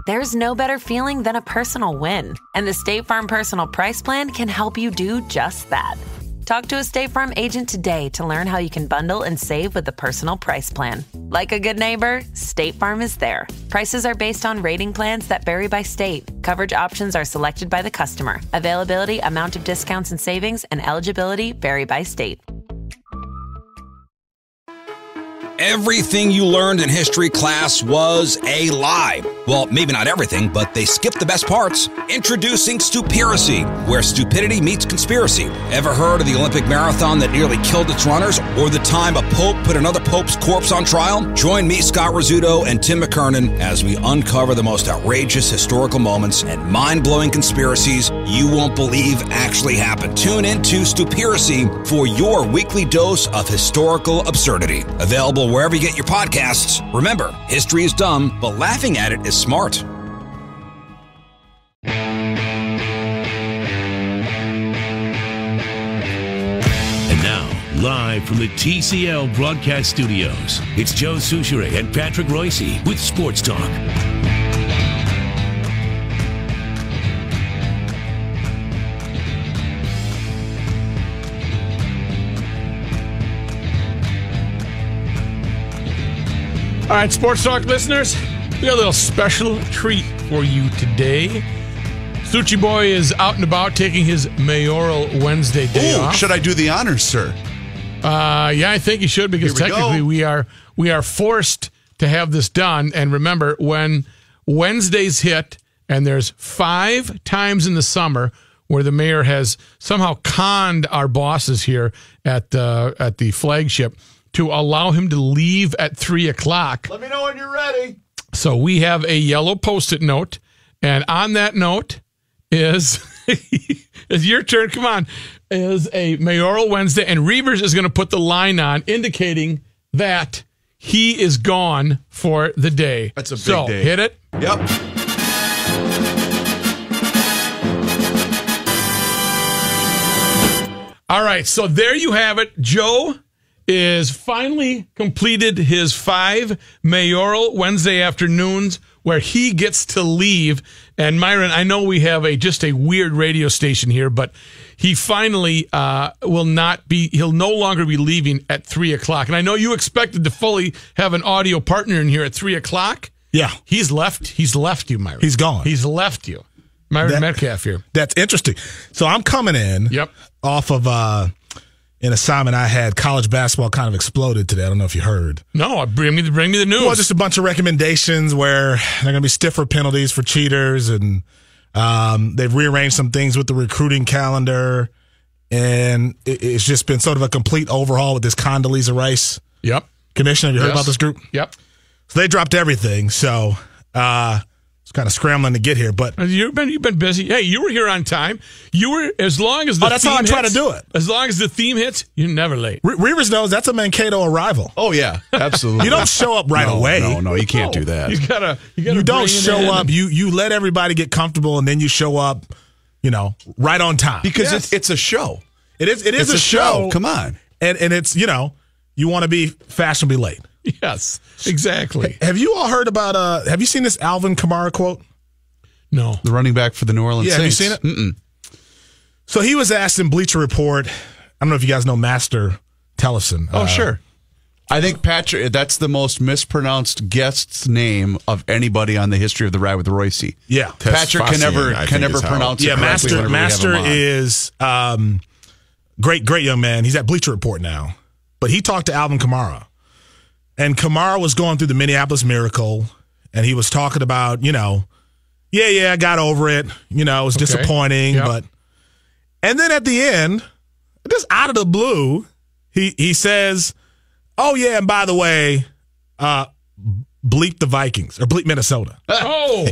There's no better feeling than a personal win, and the State Farm Personal Price Plan can help you do just that. Talk to a State Farm agent today to learn how you can bundle and save with the Personal Price Plan. Like a good neighbor, State Farm is there. Prices are based on rating plans that vary by state. Coverage options are selected by the customer. Availability, amount of discounts and savings, and eligibility vary by state. Everything you learned in history class was a lie. Well, maybe not everything, but they skipped the best parts. Introducing Stupiracy, where stupidity meets conspiracy. Ever heard of the Olympic marathon that nearly killed its runners? Or the time a pope put another pope's corpse on trial? Join me, Scott Rizzuto, and Tim McKernan as we uncover the most outrageous historical moments and mind-blowing conspiracies you won't believe actually happened. Tune in to Stupiracy for your weekly dose of historical absurdity. Available wherever you get your podcasts. Remember, history is dumb, but laughing at it is smart. And now, live from the TCL broadcast studios, it's Joe Souchere and Patrick Royce with Sports Talk. All right, Sports Talk listeners, we got a little special treat for you today. Suchi Boy is out and about taking his Mayoral Wednesday day off. Should I do the honors, sir? Yeah, I think you should, because technically we are forced to have this done. And remember, when Wednesdays hit, and there's 5 times in the summer where the mayor has somehow conned our bosses here at the flagship to allow him to leave at 3 o'clock. Let me know when you're ready. So we have a yellow Post-it note, and on that note is it's your turn. Come on, is a Mayoral Wednesday, and Reavers is going to put the line on indicating that he is gone for the day. That's a big day. So hit it. Yep. All right, so there you have it. Joe is finally completed his 5 Mayoral Wednesday afternoons where he gets to leave. And Myron, I know we have just a weird radio station here, but he finally he'll no longer be leaving at 3 o'clock. And I know you expected to fully have an audio partner in here at 3 o'clock. Yeah. He's left you, Myron. He's gone. He's left you. Myron Metcalf here. That's interesting. So I'm coming in off of an assignment I had. College basketball kind of exploded today. I don't know if you heard. No, bring me the news. Well, just a bunch of recommendations where there are going to be stiffer penalties for cheaters, and they've rearranged some things with the recruiting calendar, and it's just been sort of a complete overhaul with this Condoleezza Rice commission. Have you heard about this group? Yep. So they dropped everything. So it's kind of scrambling to get here, but you've been busy. Hey, you were here on time. You were, as long as the that's how I try to do it. As long as the theme hits, you're never late. Reavers knows that's a Mankato arrival. Oh yeah, absolutely. You don't show up right away. No, you can't do that. You don't show up. You let everybody get comfortable, and then you show up, right on time. Because it's a show. It is a show. Come on. And it's, you want to be fashionably late. Yes, exactly. Have you all heard about, have you seen this Alvin Kamara quote? No. The running back for the New Orleans Saints. Have you seen it? So he was asked in Bleacher Report, I don't know if you guys know Master Tellefson. Oh, sure. I think Patrick, that's the most mispronounced guest's name of anybody on the history of the Ride with Royce. Yeah. Patrick can never pronounce it. Yeah, Master is great young man. He's at Bleacher Report now. But he talked to Alvin Kamara. And Kamara was going through the Minneapolis Miracle, and he was talking about, I got over it. It was disappointing. But and then at the end, just out of the blue, he says, oh, yeah, and by the way, bleep the Vikings, or bleep Minnesota. Oh,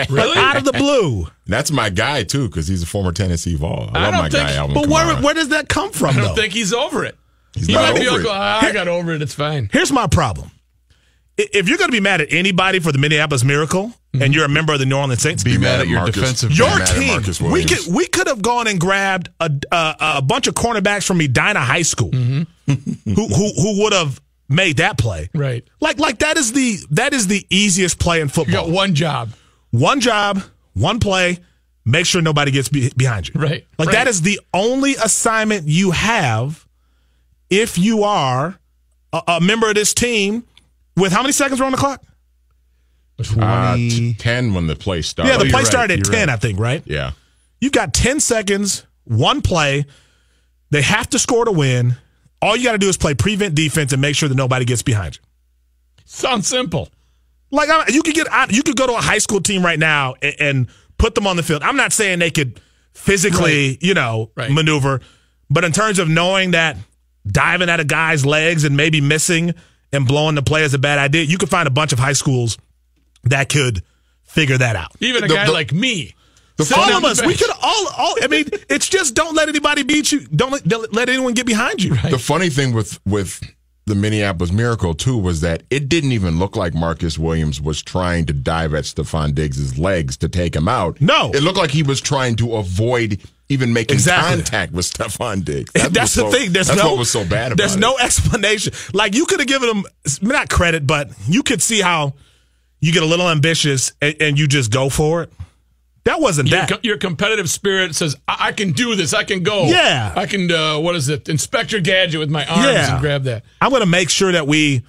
really? Out of the blue. That's my guy, too, because he's a former Tennessee Vol. I love my guy, Alvin Kamara. But where does that come from, I don't think he's over it. He might be over it. I got over it. It's fine. Here's my problem. If you're going to be mad at anybody for the Minneapolis Miracle, and you're a member of the New Orleans Saints, be mad at your defensive. Your team. We could have gone and grabbed a bunch of cornerbacks from Edina High School, who would have made that play. Right. Like that is the easiest play in football. You got one job. One job, one play, make sure nobody gets behind you. Right. That is the only assignment you have if you are a member of this team with how many seconds were on the clock? 10 when the play started. Yeah, the play started at 10, I think, right? Yeah. You've got 10 seconds, one play. They have to score to win. All you got to do is play prevent defense and make sure that nobody gets behind you. Sounds simple. You could go to a high school team right now and put them on the field. I'm not saying they could physically, maneuver, but in terms of knowing that diving at a guy's legs and maybe missing and blowing the play is a bad idea, you could find a bunch of high schools that could figure that out. Even a guy like me. All of us, we could all. I mean, it's just don't let anybody beat you. Don't let anyone get behind you. Right. The funny thing with the Minneapolis Miracle, too, was that it didn't even look like Marcus Williams was trying to dive at Stephon Diggs' legs to take him out. No. It looked like he was trying to avoid even making contact with Stephon Diggs. That's the thing. That's what was so bad about it. There's no explanation. You could have given him, not credit, but you could see how you get a little ambitious and you just go for it. That wasn't that. Your competitive spirit says, I can do this. I can go. Yeah. I can, Inspector Gadget with my arms and grab that. I'm going to make sure that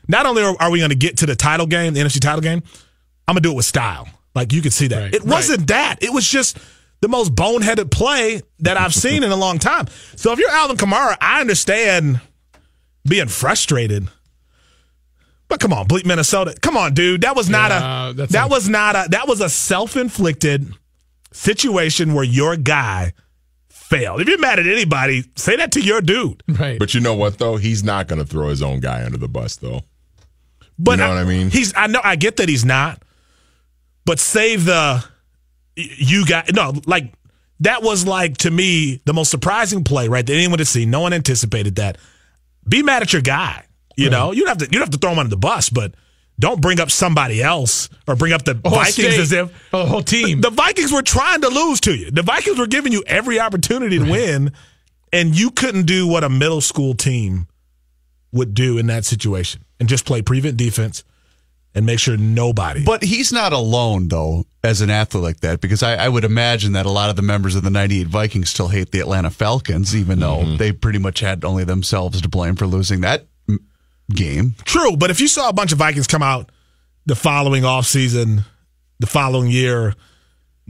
not only are we going to get to the title game, the NFC title game, I'm going to do it with style. You could see that. Right, it wasn't that. It was just the most boneheaded play that I've seen in a long time. So if you're Alvin Kamara, I understand being frustrated. But come on, bleep Minnesota. Come on, dude. That was a self-inflicted situation where your guy failed. If you're mad at anybody, say that to your dude. Right. But you know what, though? He's not going to throw his own guy under the bus, though. But you know what I mean? I get that he's not. But save that was to me the most surprising play, right? That anyone had seen. No one anticipated that. Be mad at your guy. You know, you'd have to throw him under the bus, but don't bring up somebody else or bring up the Vikings as if the whole team. The Vikings were trying to lose to you. The Vikings were giving you every opportunity to win, and you couldn't do what a middle school team would do in that situation and just play prevent defense and make sure nobody. But he's not alone, though, as an athlete like that, because I would imagine that a lot of the members of the 98 Vikings still hate the Atlanta Falcons, even though they pretty much had only themselves to blame for losing that game. True, but if you saw a bunch of Vikings come out the following offseason, the following year,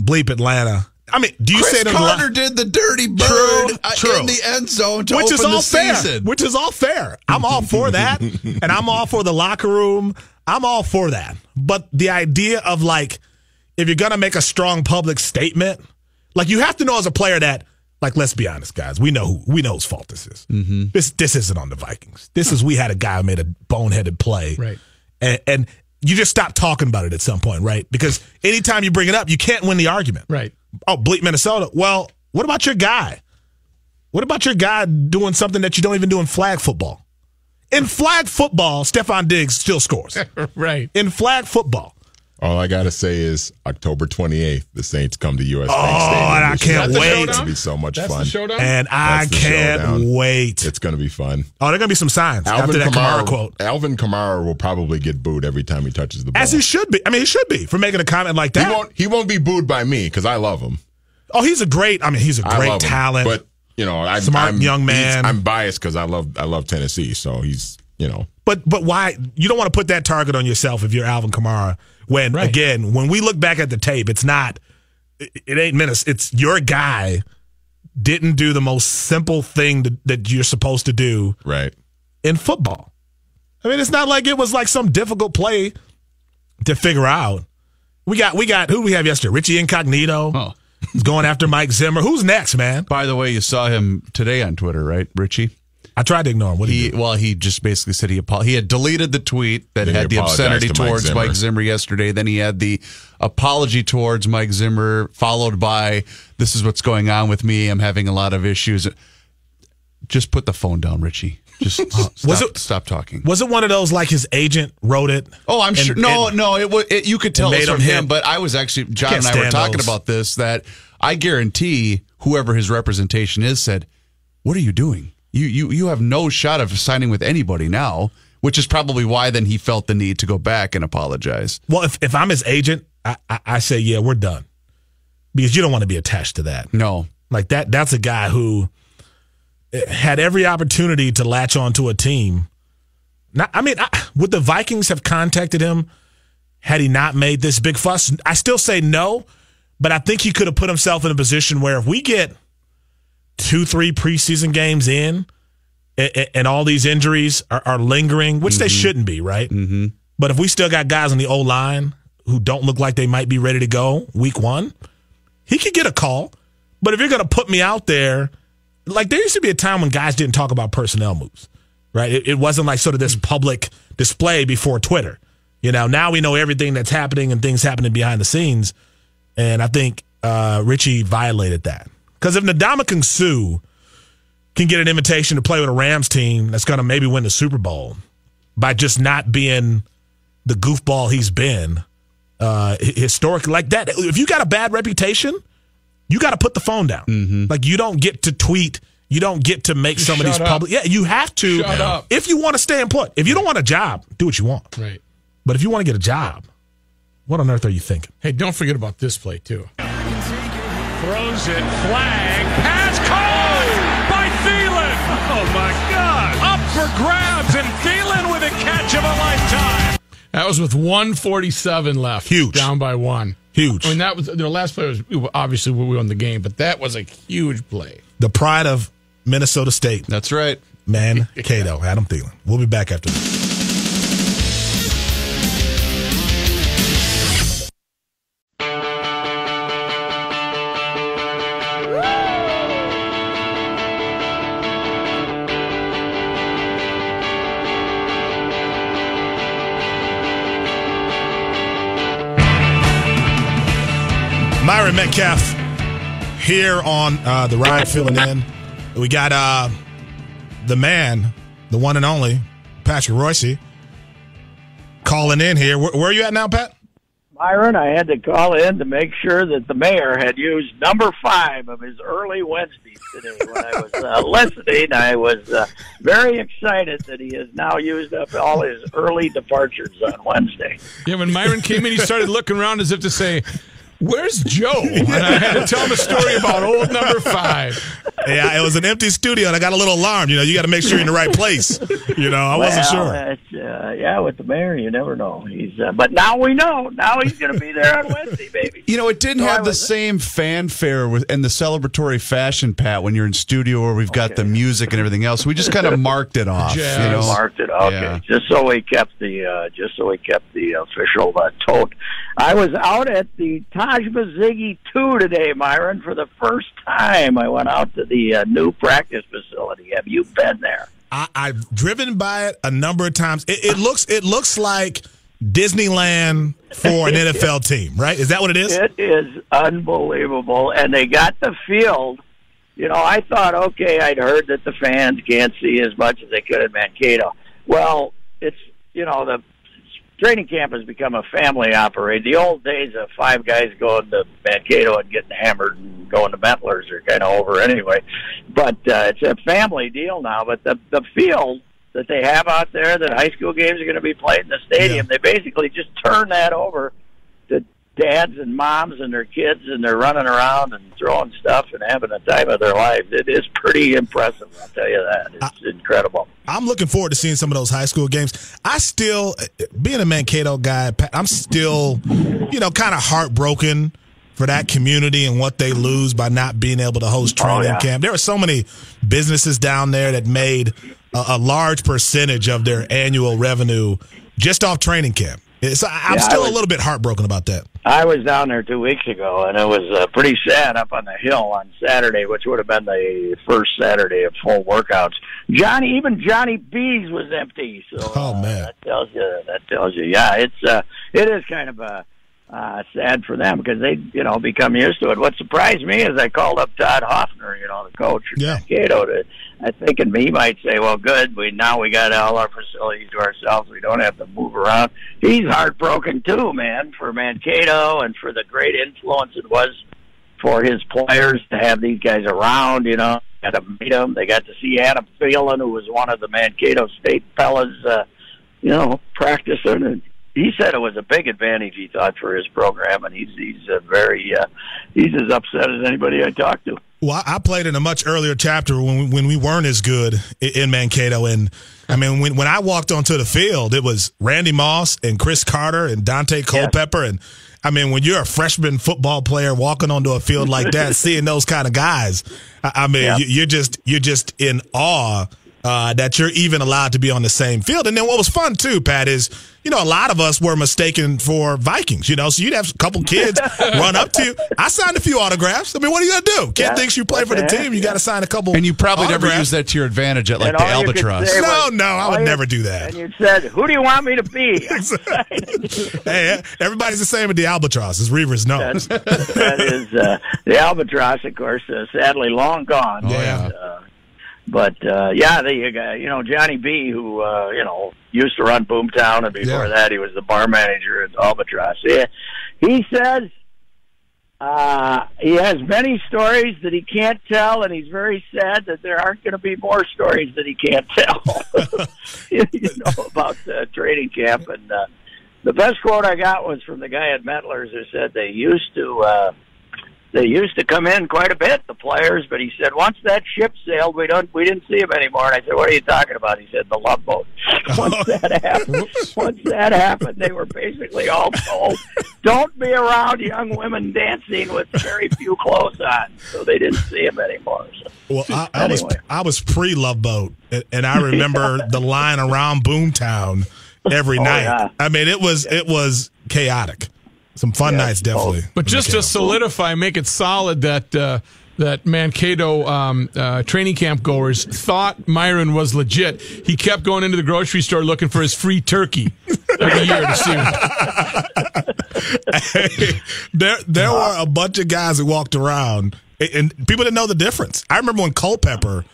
bleep Atlanta. I mean, do you Chris say that Carter did the dirty bird in the end zone to open the season? Which is all fair. I'm all for that, and I'm all for the locker room. I'm all for that. But the idea of if you're gonna make a strong public statement, you have to know as a player that. Let's be honest, guys. We know whose fault this is. Mm-hmm. This isn't on the Vikings. We had a guy who made a boneheaded play, right? And you just stop talking about it at some point, right? Because anytime you bring it up, you can't win the argument, right? Oh, bleep Minnesota. Well, what about your guy? What about your guy doing something that you don't even do in flag football? In flag football, Stephon Diggs still scores, right? In flag football. All I got to say is October 28th, the Saints come to U.S. Bank Stadium. And I can't wait. It's going to be so much fun. The showdown? And I can't wait. It's going to be fun. Oh, there are going to be some signs after that Kamara quote. Alvin Kamara will probably get booed every time he touches the ball. As he should be. I mean, he should be for making a comment like that. He won't be booed by me because I love him. Oh, he's a great talent. But, smart young man. I'm biased because I love Tennessee, so he's, But why? You don't want to put that target on yourself if you're Alvin Kamara. When, again, when we look back at the tape, it ain't minutes. It's your guy didn't do the most simple thing that you're supposed to do in football. I mean, it's not like it was some difficult play to figure out. We got who we have yesterday? Richie Incognito. Oh. He's going after Mike Zimmer. Who's next, man? By the way, you saw him today on Twitter, right, Richie? I tried to ignore him. What did he do? Well, he just basically said he had deleted the tweet that had the obscenity towards Mike Zimmer yesterday. Then he had the apology towards Mike Zimmer, followed by, "This is what's going on with me. I'm having a lot of issues." Just put the phone down, Richie. Just stop talking. Was it one of those his agent wrote it? Oh, I'm sure. No, you could tell it was from him. But I was actually, John and I were talking about this, that I guarantee whoever his representation is said, "What are you doing? You have no shot of signing with anybody now. which is probably why then he felt the need to go back and apologize. Well, if I'm his agent, I say, yeah, we're done. Because you don't want to be attached to that. No. Like that's a guy who had every opportunity to latch onto a team. Now, would the Vikings have contacted him had he not made this big fuss? I still say no, but I think he could have put himself in a position where if we get 2-3 preseason games in and all these injuries are lingering, which they shouldn't be, right? Mm-hmm. But if we still got guys on the O-line who don't look like they might be ready to go week 1, he could get a call. But if you're going to put me out there, like there used to be a time when guys didn't talk about personnel moves, right? It wasn't like sort of this public display before Twitter. Now we know everything that's happening and things happening behind the scenes. And I think Richie violated that. Because if Ndamukong Suh can get an invitation to play with a Rams team that's going to maybe win the Super Bowl by just not being the goofball he's been historically like that, if you got a bad reputation, you got to put the phone down. Mm-hmm. Like you don't get to tweet. You don't get to make some of these public. Yeah, you have to. Shut up. If you want to stay and put. If you don't want a job, do what you want. Right. But if you want to get a job, what on earth are you thinking? Hey, don't forget about this play, too. Throws it, flag, pass caught by Thielen. Oh, my God. Up for grabs, and Thielen with a catch of a lifetime. That was with 1:47 left. Huge. Down by 1. Huge. That was the last play was obviously we won the game, but that was a huge play. The pride of Minnesota State. That's right. Mankato, Adam Thielen. We'll be back after this. Myron Metcalf here on the ride filling in. We got the man, the one and only, Patrick Royce, calling in here. Where are you at now, Pat? Myron, I had to call in to make sure that the mayor had used number 5 of his early Wednesdays today. When I was listening, I was very excited that he has now used up all his early departures on Wednesday. Yeah, when Myron came in, he started looking around as if to say, "Where's Joe?" And I had to tell him a story about old number 5. Yeah, it was an empty studio, and I got a little alarmed. You got to make sure you're in the right place. I wasn't sure. Yeah, with the mayor, you never know. He's, but now we know. Now he's going to be there on Wednesday, baby. It didn't have the same fanfare and the celebratory fashion, Pat, when you're in studio where we've got the music and everything else. We just kind of marked it off. Marked it. Okay, yeah. Just so we kept the official tote. I was out at the Taj Bazigi 2 today, Myron, for the first time. I went out to the new practice facility. Have you been there? I've driven by it a number of times. It looks like Disneyland for an NFL team, right? Is that what it is? It is unbelievable, and they got the field. I thought, okay, I'd heard that the fans can't see as much as they could at Mankato. Well, it's the training camp has become a family operation. The old days of 5 guys going to Mankato and getting hammered and going to Bentlers are kind of over anyway. But it's a family deal now. But the field that they have out there that high school games are going to be played in the stadium, they basically just turn that over to dads and moms and their kids, and they're running around and throwing stuff and having the time of their lives. It is pretty impressive, I'll tell you that. It's incredible. I'm looking forward to seeing some of those high school games. I still, being a Mankato guy, I'm still, kind of heartbroken for that community and what they lose by not being able to host training camp. There are so many businesses down there that made a large percentage of their annual revenue just off training camp. So I'm still a little bit heartbroken about that. I was down there 2 weeks ago, and it was pretty sad up on the hill on Saturday, which would have been the first Saturday of full workouts. Even Johnny B's was empty. So man, that tells you. Yeah, it is kind of sad for them because they become used to it. What surprised me is I called up Todd Hoffner, the coach of Mankato, I think he might say, well, good, we got all our facilities to ourselves. We don't have to move around. He's heartbroken too, man, for Mankato and for the great influence it was for his players to have these guys around, got to meet them. They got to see Adam Thielen, who was one of the Mankato State fellas practicing. And he said it was a big advantage, he thought, for his program, and he's as upset as anybody I talked to. Well, I played in a much earlier chapter when we weren't as good in Mankato, and I mean when I walked onto the field, it was Randy Moss and Chris Carter and Dante Culpepper, and I mean when you're a freshman football player walking onto a field like that, seeing those kind of guys, I mean you're just in awe that you're even allowed to be on the same field. And then what was fun too, Pat, is a lot of us were mistaken for Vikings, so you'd have a couple kids run up to you. I signed a few autographs. I mean, what are you going to do? Kid thinks you play for the team. You got to sign a couple. And you probably autographs. never use that to your advantage at the Albatross. No, I would never do that. And you said, who do you want me to be? Hey, everybody's the same at the Albatross, as Reavers knows. That is the Albatross, of course, sadly long gone. But Johnny B, who used to run Boomtown, and before that he was the bar manager at Albatross. Yeah, he says he has many stories that he can't tell, and he's very sad that there aren't going to be more stories that he can't tell. About training camp. And the best quote I got was from the guy at Metlers, who said they used to come in quite a bit, the players, but he said once that ship sailed, we didn't see him anymore. And I said, what are you talking about? He said, the Love Boat. Once that happened, they were basically all told, don't be around young women dancing with very few clothes on. So they didn't see him anymore. So, well, I was pre-Love Boat, and I remember the line around Boomtown every night. Yeah. I mean, it was chaotic. Some fun nights, definitely. But just to solidify, make it solid that Mankato training camp goers thought Myron was legit. He kept going into the grocery store looking for his free turkey every year to see him. There were a bunch of guys that walked around, and people didn't know the difference. I remember when Culpepper,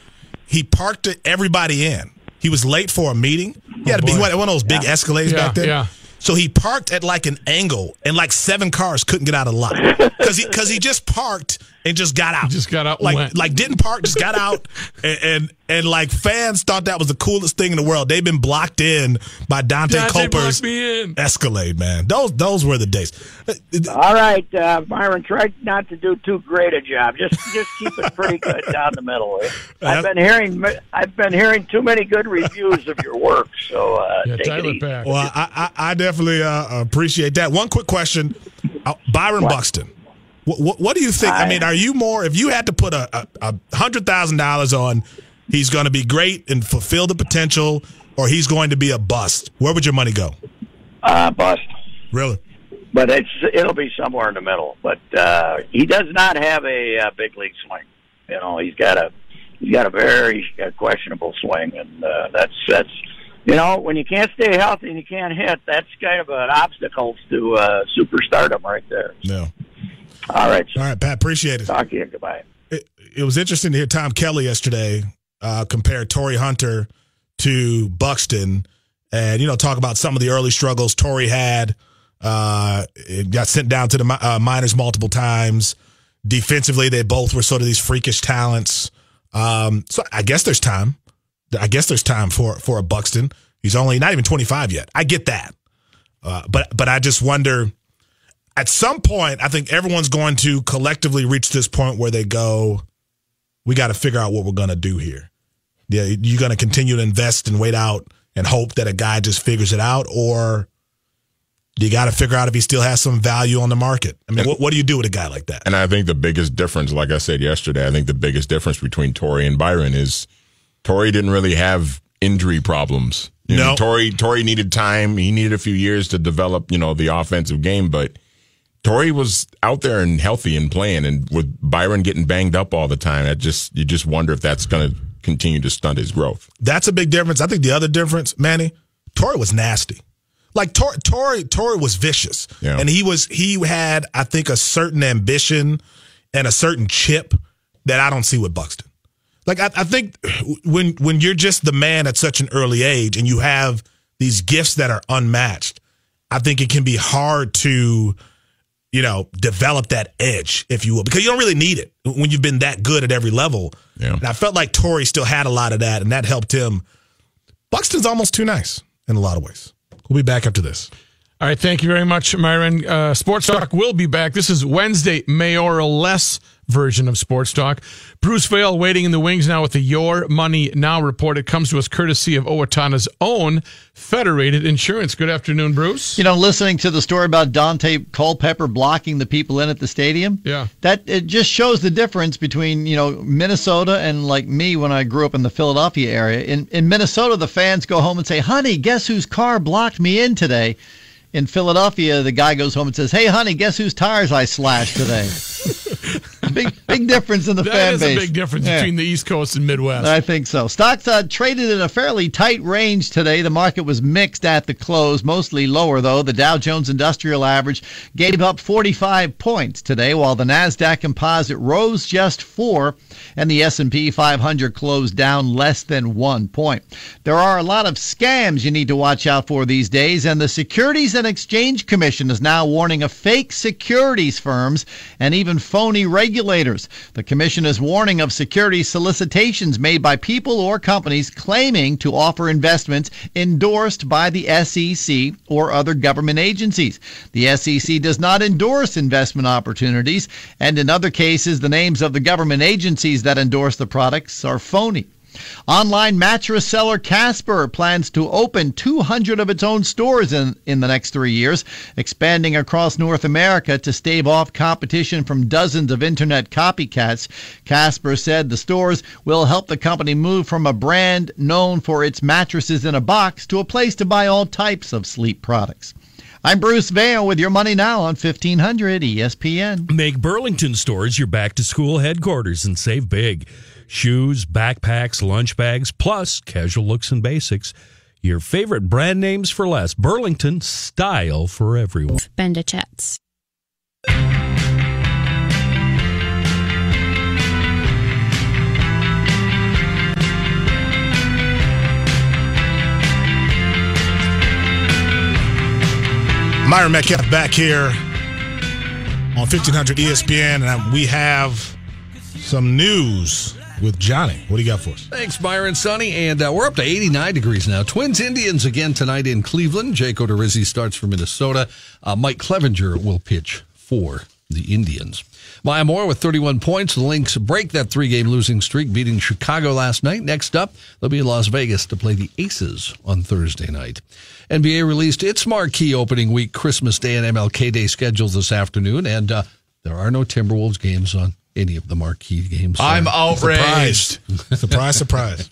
he parked everybody in. He was late for a meeting. He had to be one of those big Escalades back then. Yeah. So he parked at like an angle, and like 7 cars couldn't get out of the lot because he just parked and just got out. Just got out. Like didn't park, just got out, and like fans thought that was the coolest thing in the world. They've been blocked in by Dante Culper's Escalade, man. Those were the days. All right, Myron, try not to do too great a job. Just keep it pretty good down the middle. I've been hearing too many good reviews of your work, so take it easy. Back. Well, I definitely appreciate that. One quick question, Byron Buxton. What do you think? I mean, are you more, if you had to put a $100,000 on he's going to be great and fulfill the potential, or he's going to be a bust, where would your money go? Bust. Really? But it'll be somewhere in the middle. But he does not have a big league swing. He's got a very questionable swing, and that's when you can't stay healthy and you can't hit, that's kind of an obstacle to superstardom right there. No. All right, Pat. Appreciate it. Talk to you. Goodbye. It was interesting to hear Tom Kelly yesterday compare Torrey Hunter to Buxton, and talk about some of the early struggles Torrey had. It got sent down to the minors multiple times. Defensively, they both were sort of these freakish talents. So I guess there's time. For a Buxton. He's only not even 25 yet. I get that, but I just wonder. At some point, I think everyone's going to collectively reach this point where they go, we got to figure out what we're going to do here. Yeah, you're going to continue to invest and wait out and hope that a guy just figures it out, or do you got to figure out if he still has some value on the market? I mean, what do you do with a guy like that? And I think the biggest difference, like I said yesterday, I think the biggest difference between Torrey and Byron is Torrey didn't really have injury problems. Torrey needed time. He needed a few years to develop, the offensive game, but Torrey was out there and healthy and playing, and with Byron getting banged up all the time, you just wonder if that's going to continue to stunt his growth. That's a big difference. I think the other difference, Manny, Torrey was nasty. Like Torrey was vicious, and he had, I think, a certain ambition and a certain chip that I don't see with Buxton. Like I think when you're just the man at such an early age and you have these gifts that are unmatched, I think it can be hard to develop that edge, if you will, because you don't really need it when you've been that good at every level. Yeah. And I felt like Torrey still had a lot of that, and that helped him. Buxton's almost too nice. in a lot of ways. We'll be back after this. All right, thank you very much, Myron. Sports Talk will be back. This is Wednesday, Mayoral-less version of Sports Talk. Bruce Vail waiting in the wings now with the Your Money Now report. It comes to us courtesy of Owatonna's own Federated Insurance. Good afternoon, Bruce. Listening to the story about Dante Culpepper blocking the people in at the stadium, that it just shows the difference between, Minnesota and like me when I grew up in the Philadelphia area. In Minnesota, the fans go home and say, honey, guess whose car blocked me in today? In Philadelphia, the guy goes home and says, hey, honey, guess whose tires I slashed today? Big difference in the fan base. That is a big difference between the East Coast and Midwest. I think so. Stocks traded in a fairly tight range today. The market was mixed at the close, mostly lower, though. The Dow Jones Industrial Average gave up 45 points today, while the NASDAQ Composite rose just 4, and the S&P 500 closed down less than 1 point. There are a lot of scams you need to watch out for these days, and the Securities and Exchange Commission is now warning of fake securities firms and even phony regulators. The commission is warning of security solicitations made by people or companies claiming to offer investments endorsed by the SEC or other government agencies. The SEC does not endorse investment opportunities, and in other cases, the names of the government agencies that endorse the products are phony. Online mattress seller Casper plans to open 200 of its own stores in the next 3 years, expanding across North America to stave off competition from dozens of internet copycats. Casper said the stores will help the company move from a brand known for its mattresses in a box to a place to buy all types of sleep products. I'm Bruce Vail with Your Money Now on 1500 ESPN. Make Burlington stores your back-to-school headquarters and save big. Shoes, backpacks, lunch bags, plus casual looks and basics. Your favorite brand names for less. Burlington, style for everyone. Bendachets. Myron Metcalf back here on 1500 ESPN, and we have some news with Johnny. What do you got for us? Thanks, Byron, Sonny. And we're up to 89 degrees now. Twins Indians again tonight in Cleveland. Jake Odorizzi starts for Minnesota. Mike Clevenger will pitch for the Indians. Maya Moore with 31 points. The Lynx break that 3-game losing streak, beating Chicago last night. Next up, they'll be in Las Vegas to play the Aces on Thursday night. NBA released its marquee opening week Christmas Day and MLK Day schedules this afternoon, and there are no Timberwolves games on any of the marquee games. I'm outraged. Surprise.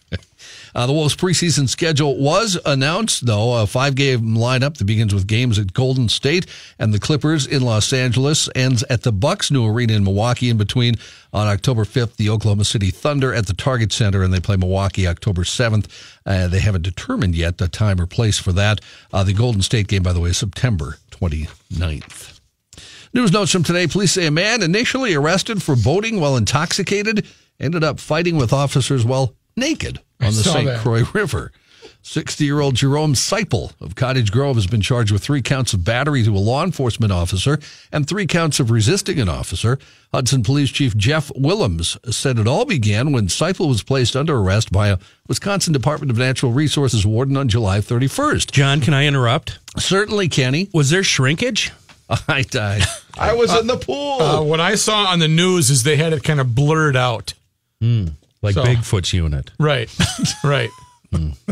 The Wolves' preseason schedule was announced, though. A 5-game lineup that begins with games at Golden State and the Clippers in Los Angeles, ends at the Bucks' new arena in Milwaukee. In between, on October 5th, the Oklahoma City Thunder at the Target Center, and they play Milwaukee October 7th. They haven't determined yet the time or place for that. The Golden State game, by the way, is September 29th. News notes from today. Police say a man initially arrested for boating while intoxicated ended up fighting with officers while naked on the St. Croix River. 60-year-old Jerome Seipel of Cottage Grove has been charged with 3 counts of battery to a law enforcement officer and 3 counts of resisting an officer. Hudson Police Chief Jeff Willems said it all began when Seipel was placed under arrest by a Wisconsin Department of Natural Resources warden on July 31st. John, can I interrupt? Certainly, Kenny. Was there shrinkage? I died. I was in the pool. What I saw on the news is they had it kind of blurred out. Like Bigfoot's unit. Right.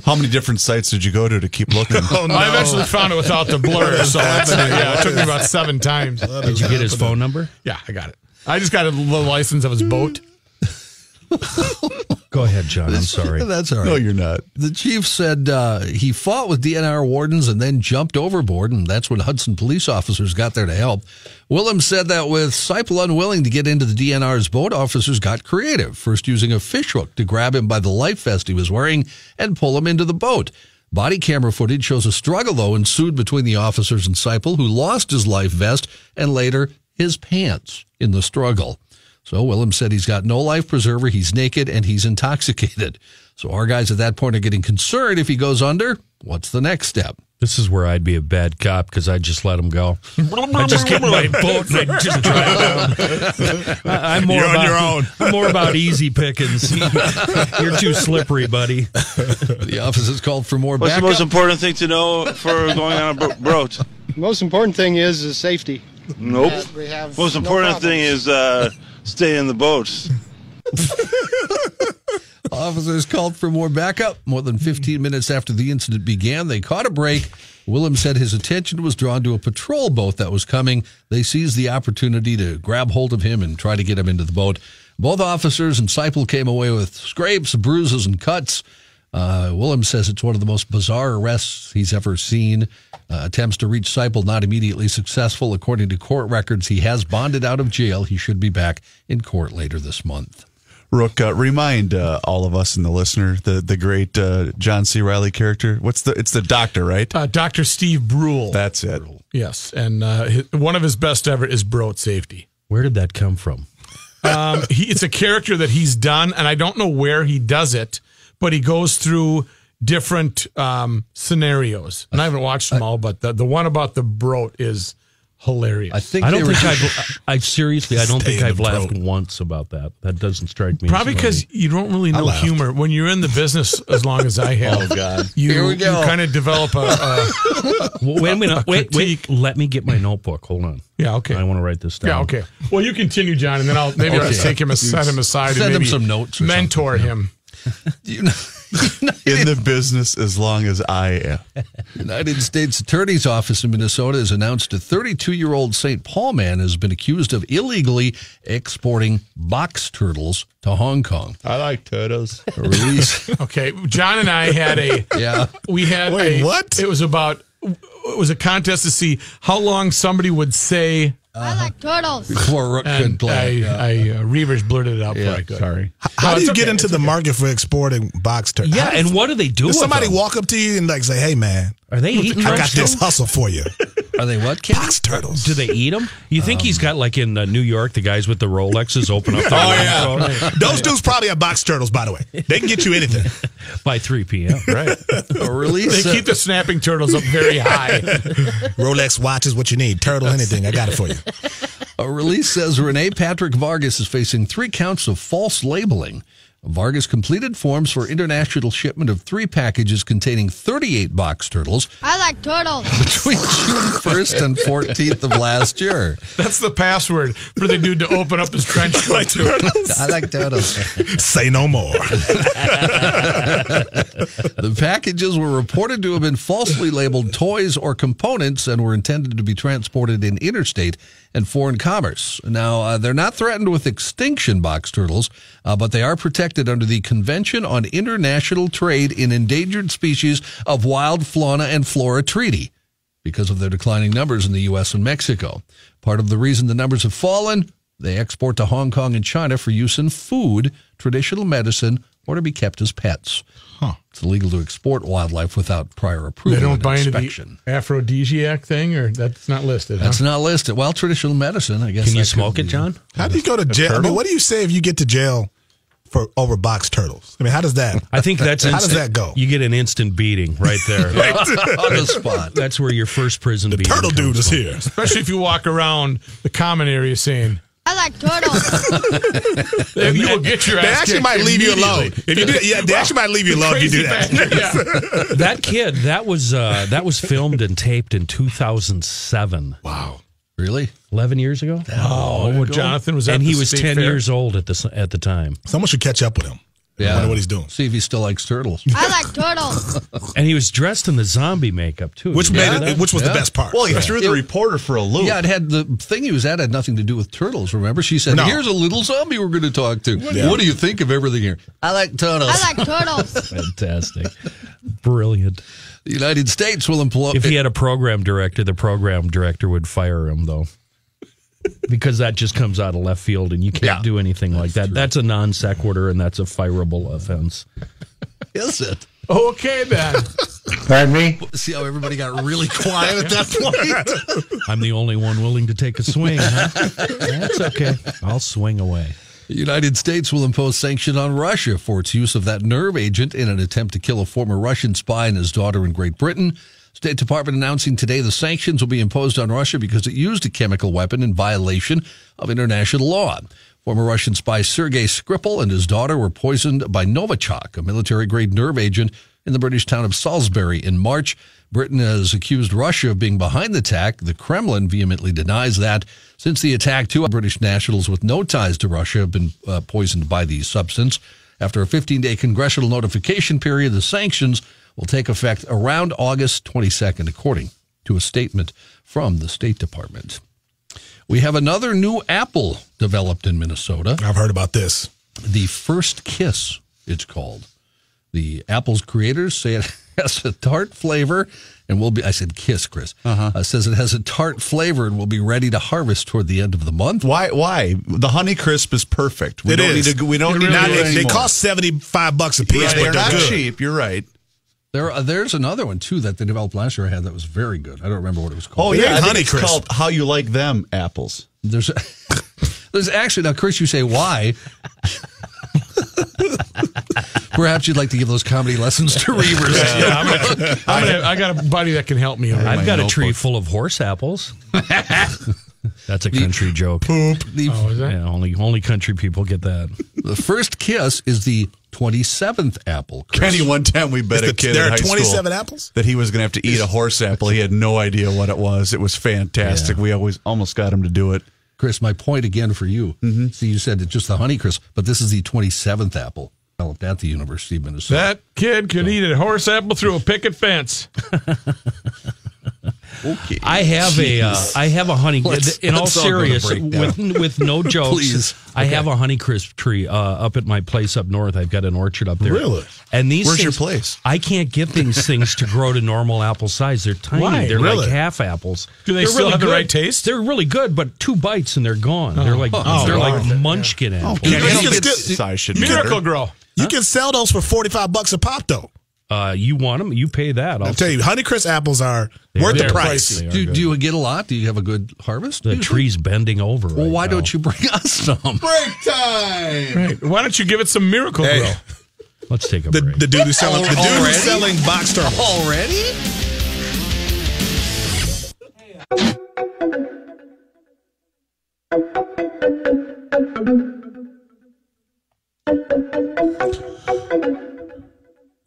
How many different sites did you go to keep looking? I eventually found it without the blur. So it took me about 7 times. Did you get his phone number? Yeah, I got it. I just got the license of his boat. Go ahead, John. I'm sorry. That's all right. No, you're not. The chief said he fought with DNR wardens and then jumped overboard, and that's when Hudson police officers got there to help. Willems said that with Seipel unwilling to get into the DNR's boat, officers got creative, first using a fishhook to grab him by the life vest he was wearing and pull him into the boat. Body camera footage shows a struggle, though, ensued between the officers and Seipel, who lost his life vest and later his pants in the struggle. So Willems said he's got no life preserver, he's naked, and he's intoxicated. So our guys at that point are getting concerned if he goes under. What's the next step? This is where I'd be a bad cop because I'd just let him go. I'd just get my boat and I'd just drive down. I'm more about, on your own. I'm more about easy pickings. You're too slippery, buddy. The office is called for more What's backup. the most important thing to know for going on a boat? The most important thing is safety. Nope. We have most important thing is stay in the boat. Officers called for more backup. More than 15 minutes after the incident began, they caught a break. Willem said his attention was drawn to a patrol boat that was coming. They seized the opportunity to grab hold of him and try to get him into the boat. Both officers and Seipel came away with scrapes, bruises, and cuts. Willem says it's one of the most bizarre arrests he's ever seen. Attempts to reach Seipel not immediately successful. According to court records, he has bonded out of jail. He should be back in court later this month. Rook, remind all of us and the listener the great John C. Reilly character. It's the doctor, right? Dr. Steve Brule. That's it. Yes, and one of his best ever is boat safety. Where did that come from? It's a character that he's done, and I don't know where he does it, but he goes through different scenarios. And I haven't watched them all, but the one about the broat is hilarious. I don't think I've laughed once about that. That doesn't strike me. Probably because you don't really know humor when you're in the business as long as I have. Oh God! Here we go. You kind of develop a wait a minute. Wait. Let me get my notebook. Hold on. Yeah. Okay. I want to write this down. Yeah. Okay. Well, you continue, John, and then I'll take him, set him aside, Send and maybe him some notes, or mentor him. In the business as long as I am. United States Attorney's Office in Minnesota has announced a 32-year-old St. Paul man has been accused of illegally exporting box turtles to Hong Kong. I like turtles. Okay, John and I had what? It was a contest to see how long somebody would say I like turtles. Before Rook could play. Reavers blurted it out before I could. Sorry. How do you get into the market for exporting box turtles? Yeah, and what do they do? Does with somebody them? walk up to you and say, "Hey, man, are they eating? I got this hustle for you." Are they what? Ken? Box turtles. Do they eat them? You think he's got like in New York, the guys with the Rolexes open up their Those dudes probably have box turtles, by the way. They can get you anything. By 3 p.m. Right. They keep the snapping turtles up very high. Rolex watch is what you need. Turtle, anything. I got it for you. A release says Renee Patrick Vargas is facing 3 counts of false labeling. Vargas completed forms for international shipment of 3 packages containing 38 box turtles. I like turtles. Between June 1st and 14th of last year. That's the password for the dude to open up his trench coat. I like turtles. Say no more. The packages were reported to have been falsely labeled toys or components and were intended to be transported in interstate and foreign commerce. Now, they're not threatened with extinction, box turtles, but they are protected under the Convention on International Trade in Endangered Species of Wild Fauna and Flora Treaty because of their declining numbers in the U.S. and Mexico. Part of the reason the numbers have fallen, they export to Hong Kong and China for use in food, traditional medicine, or to be kept as pets. It's illegal to export wildlife without prior approval. They don't buy into inspection. the aphrodisiac thing, or that's not listed? That's not listed. Well, traditional medicine, I guess. Can you smoke it, John? How do you go to jail? I mean, what do you say if you get to jail for over box turtles? I mean, how does that? I think that's how does that go? You get an instant beating right there, Right. On the spot. That's where your first prison beating Turtle dude comes is from. here. Especially if you walk around the common area saying, I like turtles. you will get your ass They actually might leave you alone. If you do, they actually might leave you alone if you do that. That kid, that was filmed and taped in 2007. Wow. Really? 11 years ago? Oh, Jonathan was at and the he was state 10 fair. years old at the time. Someone should catch up with him. I wonder what he's doing. See if he still likes turtles. I like turtles. And he was dressed in the zombie makeup too. Which You remember made it, that? which was the best part. Well, he threw the reporter for a loop. Yeah, it had the thing he was at had nothing to do with turtles, remember? She said, here's a little zombie we're going to talk to. Yeah. What do you think of everything here? I like turtles. I like turtles. Fantastic. Brilliant. The United States will employ... If he had a program director, the program director would fire him, though. Because that just comes out of left field, and you can't do anything like that. True. That's a non sequitur, and that's a fireable offense. Is it? Okay, then. Pardon me? See how everybody got really quiet at that point? I'm the only one willing to take a swing, huh? That's okay. I'll swing away. The United States will impose sanctions on Russia for its use of that nerve agent in an attempt to kill a former Russian spy and his daughter in Great Britain. State Department announcing today the sanctions will be imposed on Russia because it used a chemical weapon in violation of international law. Former Russian spy Sergei Skripal and his daughter were poisoned by Novichok, a military-grade nerve agent in the British town of Salisbury in March. Britain has accused Russia of being behind the attack. The Kremlin vehemently denies that. Since the attack, 2 British nationals with no ties to Russia have been poisoned by the substance. After a 15-day congressional notification period, the sanctions will take effect around August 22nd, according to a statement from the State Department. We have another new apple developed in Minnesota. I've heard about this. The First Kiss, it's called. The apple's creators say it has a tart flavor and will be, I said kiss, Chris, says it has a tart flavor and will be ready to harvest toward the end of the month. Why? The Honey Crisp is perfect. We don't need to. They cost $75 a piece, but they're not cheap. You're right. There's another one, too, that they developed last year I had that was very good. I don't remember what it was called. Oh, yeah. Honey Crisp. It's called How You Like Them Apples. There's actually, now, Chris, you say why. Perhaps you'd like to give those comedy lessons to Reavers. I got a buddy that can help me. I've got a tree full of horse apples. That's a country joke. Poop. Is that? Yeah, only country people get that. The First Kiss is the 27th apple, Chris. Kenny, one time we bet a kid there in are high 27 school apples? that he was going to have to eat a horse apple. He had no idea what it was. It was fantastic. Yeah. We almost got him to do it. Chris, my point again for you. Mm-hmm. See, you said it's just the Honey Crisp, but this is the 27th apple developed at the University of Minnesota. That kid could eat a horse apple through a picket fence. Okay. I have a honey. In all seriousness, with no jokes, Please. I have a Honeycrisp tree up at my place up north. I've got an orchard up there. Really? And where's your place? I can't get these things to grow to normal apple size. They're tiny. Why? They're Really? like half apples. Do they They're still really have the good. right taste? They're really good, but 2 bites and they're gone. They're like munchkin apples. Miracle Grow. You can sell those for $45 a pop, though. You want them? You pay that. I'll tell you, Honeycrisp apples are worth the price. Do you get a lot? Do you have a good harvest? The tree's bending over. Well, why don't you bring us some? Break time! Right. Why don't you give it some Miracle Grow? Let's take a break. The dude who's selling box turtles. Already?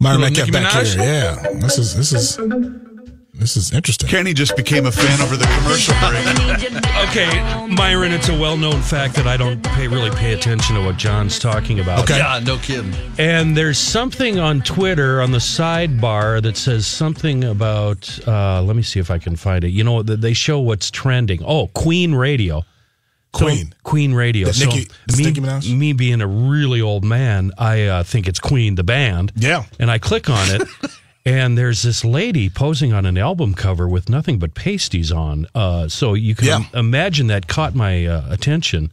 Myron Metcalf Nikki back Menage? here. Yeah, this is interesting. Kenny just became a fan over the commercial break. Okay, Myron, it's a well-known fact that I don't really pay attention to what John's talking about. Okay. Yeah, no kidding. And there's something on Twitter on the sidebar that says something about, let me see if I can find it. You know, they show what's trending. Oh, Queen Radio. Queen Radio. Nikki Menage? Me being a really old man, I think it's Queen, the band. Yeah. And I click on it, and there's this lady posing on an album cover with nothing but pasties on. So you can imagine that caught my attention.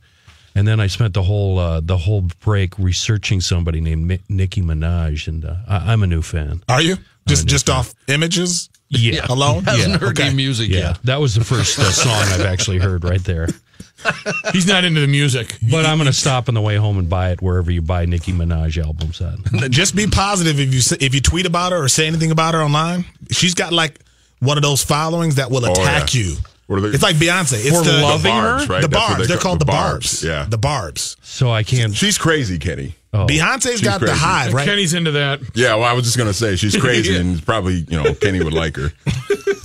And then I spent the whole break researching somebody named Nikki Menage, and I'm a new fan. Are you? Just off images? Yeah. Alone? Hasn't heard any music yet. That was the first song I've actually heard right there. He's not into the music. But I'm going to stop on the way home and buy it wherever you buy Nicki Minaj albums at. Just be positive if you tweet about her or say anything about her online. She's got like one of those followings that will attack you. What are they? It's like Beyonce. It's For loving Barbs, her? right? The That's what Barbs. They're called the Barbs. Barbs. Yeah. The Barbs. So I can't. She's crazy, Kenny. Oh. Beyonce's got crazy. the hive, right? Kenny's into that. Yeah, well, I was just going to say she's crazy and probably, Kenny would like her.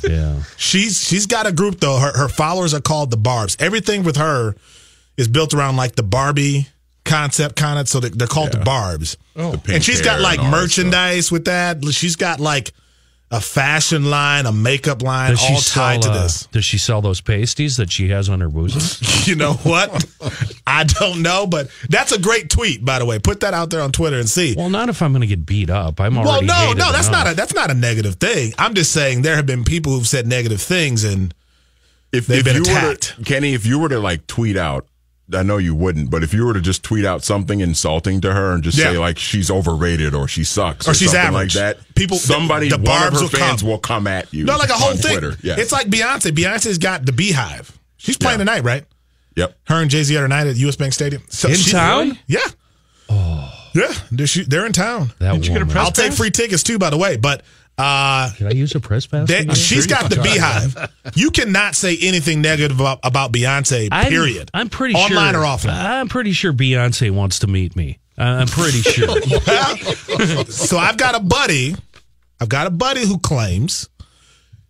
Yeah. She's got a group, though. Her followers are called the Barbs. Everything with her is built around like the Barbie concept kind of, so they're called the Barbs. Oh. The And she's got like merchandise with that. She's got like a fashion line, a makeup line, all tied to this. Does she sell those pasties that she has on her bosom? You know what? I don't know, but that's a great tweet, by the way. Put that out there on Twitter and see. Well, not if I'm going to get beat up. I'm already no, hated that's not a negative thing. I'm just saying there have been people who've said negative things and If they've been you attacked. Kenny, if you were to like tweet out, I know you wouldn't, but if you were to just tweet out something insulting to her and just say like she's overrated or she sucks or she's something average, like that, the one Barbs of her fans will come at you. No, like a whole thing. Twitter. Yeah. It's like Beyonce. Beyonce's got the Beehive. She's playing tonight, right? Yep. Her and Jay-Z are tonight at US Bank Stadium. So In town? Yeah. Oh. Yeah. They're in town. That woman. I'll take free tickets too, by the way. But Can I use a press pass? She's got the beehive. You cannot say anything negative about Beyonce, period. I'm pretty sure. Online or offline. I'm pretty sure Beyonce wants to meet me. I'm pretty sure. So I've got a buddy who claims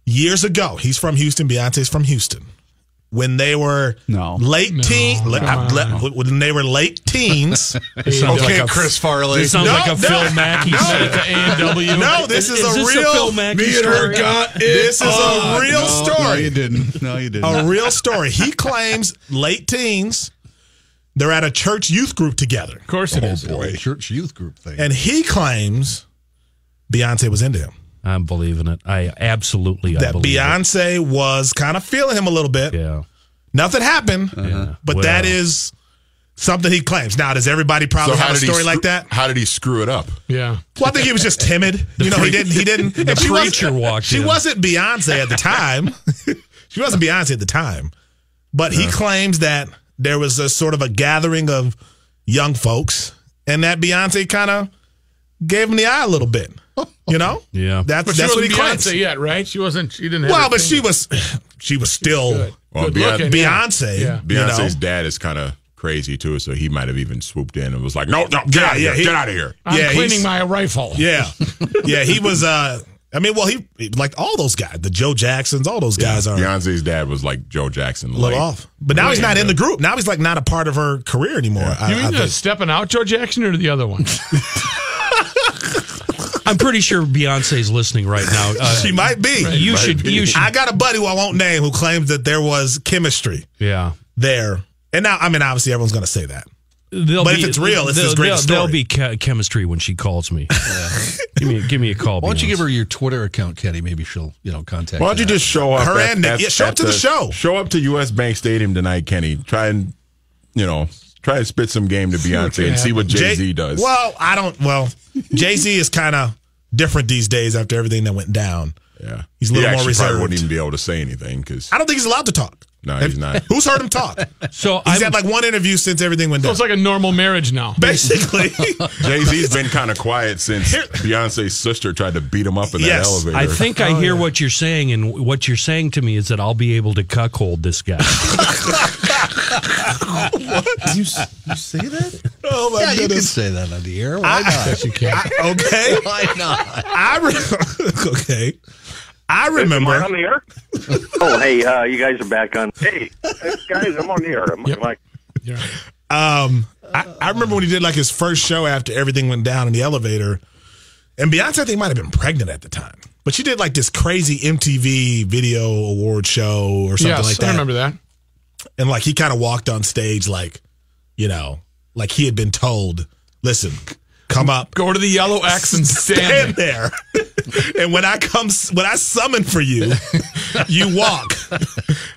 years ago, he's from Houston, Beyonce's from Houston. When they were late teens. Okay, Chris Farley. This sounds like a Phil Mackey at the A&W. No, this is a real Phil Mackey story. This is a real story. No, you didn't. A real story. He claims late teens. They're at a church youth group together. Of course it is. Boy. Church youth group thing. And he claims Beyonce was into him. I'm believing it. I believe Beyonce was kind of feeling him a little bit. Yeah. Nothing happened, but that is something he claims. Now, does everybody probably have a story like that? How did he screw it up? Yeah. Well, I think he was just timid. He didn't. The preacher walked in. She wasn't Beyonce at the time. She wasn't Beyonce at the time. But he claims that there was a sort of a gathering of young folks and that Beyonce kind of gave him the eye a little bit. You know? Yeah. That's what he claims. Beyonce yet, right? She didn't have. Well, but she was still good looking, Beyonce. Yeah. Beyonce's dad is kind of crazy too, so he might have even swooped in and was like, "No, get out of here! Get out of here!" I'm cleaning my rifle. Yeah, yeah. He was. He like all those guys, the Joe Jacksons, all those guys are. Beyonce's dad was like Joe Jackson, a little off. But now he's not in the group. Now he's like not a part of her career anymore. Yeah. You mean stepping out, Joe Jackson, or the other one? I'm pretty sure Beyonce's listening right now. She might be. Right, you should. I got a buddy who I won't name who claims that there was chemistry. Yeah. There. And now, obviously everyone's going to say that. If it's real, it's this great story. There'll be chemistry when she calls me. Give me a call. Why don't you give her your Twitter account, Kenny? Maybe she'll contact. Why don't you just show up? Show up to the show. Show up to U.S. Bank Stadium tonight, Kenny. Try and spit some game to Beyonce and see what Jay-Z does. Well, Jay-Z is kind of different these days after everything that went down. Yeah. He's a little more reserved. Probably wouldn't even be able to say anything because I don't think he's allowed to talk. No, he's not. Who's heard him talk? So he's had like one interview since everything went down. So it's like a normal marriage now. Basically. Jay-Z's been kind of quiet since Beyonce's sister tried to beat him up in that elevator. I think I hear what you're saying, and what you're saying to me is that I'll be able to cuckold this guy. What? You say that? Oh my goodness! You can say that on the air. Why not? Yes, you can. Okay. Why not? Okay. I remember. Am I on the air? Oh, hey, you guys are back on. Hey, guys, I'm on the air. I remember when he did like his first show after everything went down in the elevator, and Beyonce I think might have been pregnant at the time, but she did like this crazy MTV Video Award show or something like that. I remember that. And like he kind of walked on stage like he had been told, listen, come up, go to the yellow X and stand there. And when I summon for you, you walk.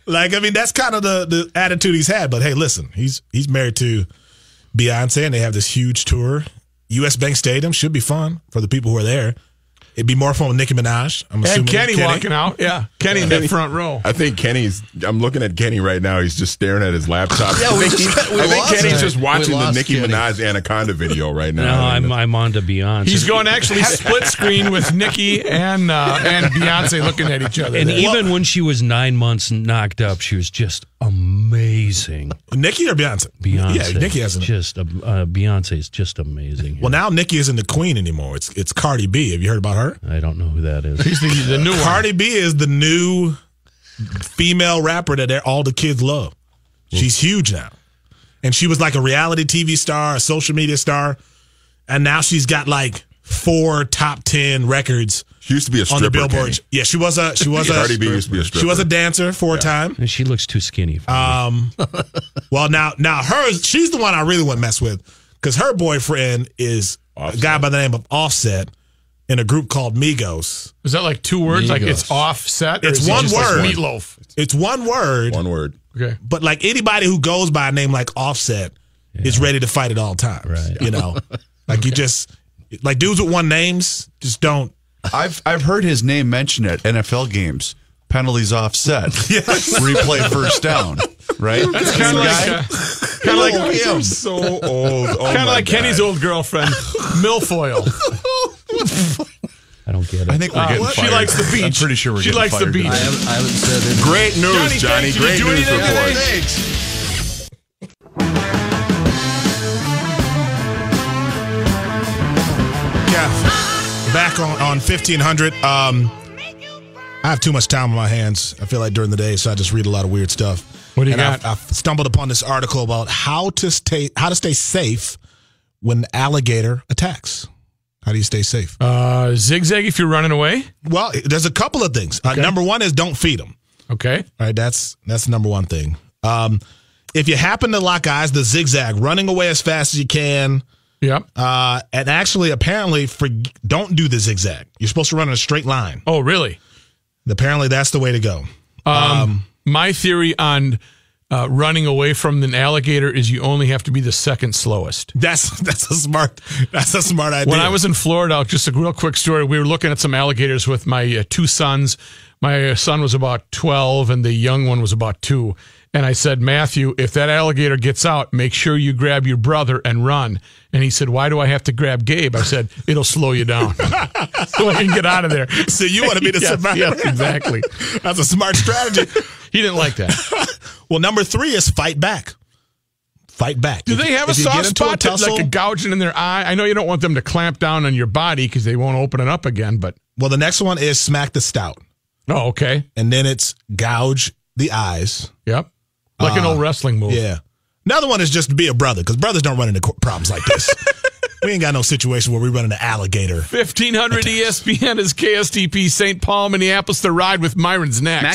That's kind of the attitude he's had. But hey, listen, he's married to Beyonce, and they have this huge tour. U.S. Bank Stadium should be fun for the people who are there. It'd be more fun with Nikki Menage. I'm assuming. And Kenny walking out. Yeah. Kenny in that front row. I think I'm looking at Kenny right now. He's just staring at his laptop. Yeah, I think Kenny's just watching the Nicki Minaj Anaconda video right now. No, I'm on to Beyonce. He's going to actually split screen with Nikki and Beyonce looking at each other. And even when she was 9 months knocked up, she was just amazing. Nikki or Beyonce? Beyonce. Yeah, Nikki hasn't. Beyonce is just amazing. Well, now Nikki isn't the queen anymore. It's Cardi B. Have you heard about her? I don't know who that is. She's the new one. Cardi B is the new female rapper that all the kids love. She's huge now. And she was like a reality TV star, a social media star. And now she's got like 4 top 10 records. She used to be a stripper. On the Billboard. Kenny. Yeah, she was a Cardi B used to be a stripper. She was a dancer for a time. And she looks too skinny for me. Well, now she's the one I really want to mess with because her boyfriend is a guy by the name of Offset in a group called Migos. Is that like 2 words? Migos. Like it's Offset? It's one word. Like Meatloaf. It's one word. One word. Okay. But like anybody who goes by a name like Offset is ready to fight at all times. Right. You know, like you just like dudes with one names just don't. I've heard his name mentioned at NFL games. Penalties offset. Yes. Replay first down. Right? That's kind of like him. So old. Kind of like Kenny's old girlfriend, Milfoil. I don't get it. I think we're getting fired. She likes the beach. I'm pretty sure we're she getting likes fired. the beach. I haven't said anything. Great news, Johnny. Great news report. Yeah, back on 1500. I have too much time on my hands. I feel like during the day, so I just read a lot of weird stuff. What do you got? I've stumbled upon this article about how to stay safe when an alligator attacks. How do you stay safe? Zigzag if you're running away. Well, there's a couple of things. Okay. Number one is don't feed them. Okay. All right, that's the number one thing. If you happen to lock eyes, the zigzag, running away as fast as you can. Yep. And actually, apparently, don't do the zigzag. You're supposed to run in a straight line. Oh, really? Apparently, that's the way to go. My theory on running away from an alligator is you only have to be the second slowest. That's a smart idea. When I was in Florida, just a real quick story. We were looking at some alligators with my two sons. My son was about 12, and the young one was about 2. And I said, Matthew, if that alligator gets out, make sure you grab your brother and run. And he said, why do I have to grab Gabe? I said, it'll slow you down so I can get out of there. So you want to be the survivor? Yes, exactly. That's a smart strategy. He didn't like that. Well, number 3 is fight back. Fight back. Do they have a soft spot that's like a gouging in their eye? I know you don't want them to clamp down on your body because they won't open it up again. But well, the next one is smack the stout. Oh, okay. And then it's gouge the eyes. Yep. Like an old wrestling move. Yeah. Another one is just to be a brother, because brothers don't run into problems like this. We ain't got no situation where we run into alligator. 1500 ESPN is KSTP St. Paul, Minneapolis. The Ride with Myron's next.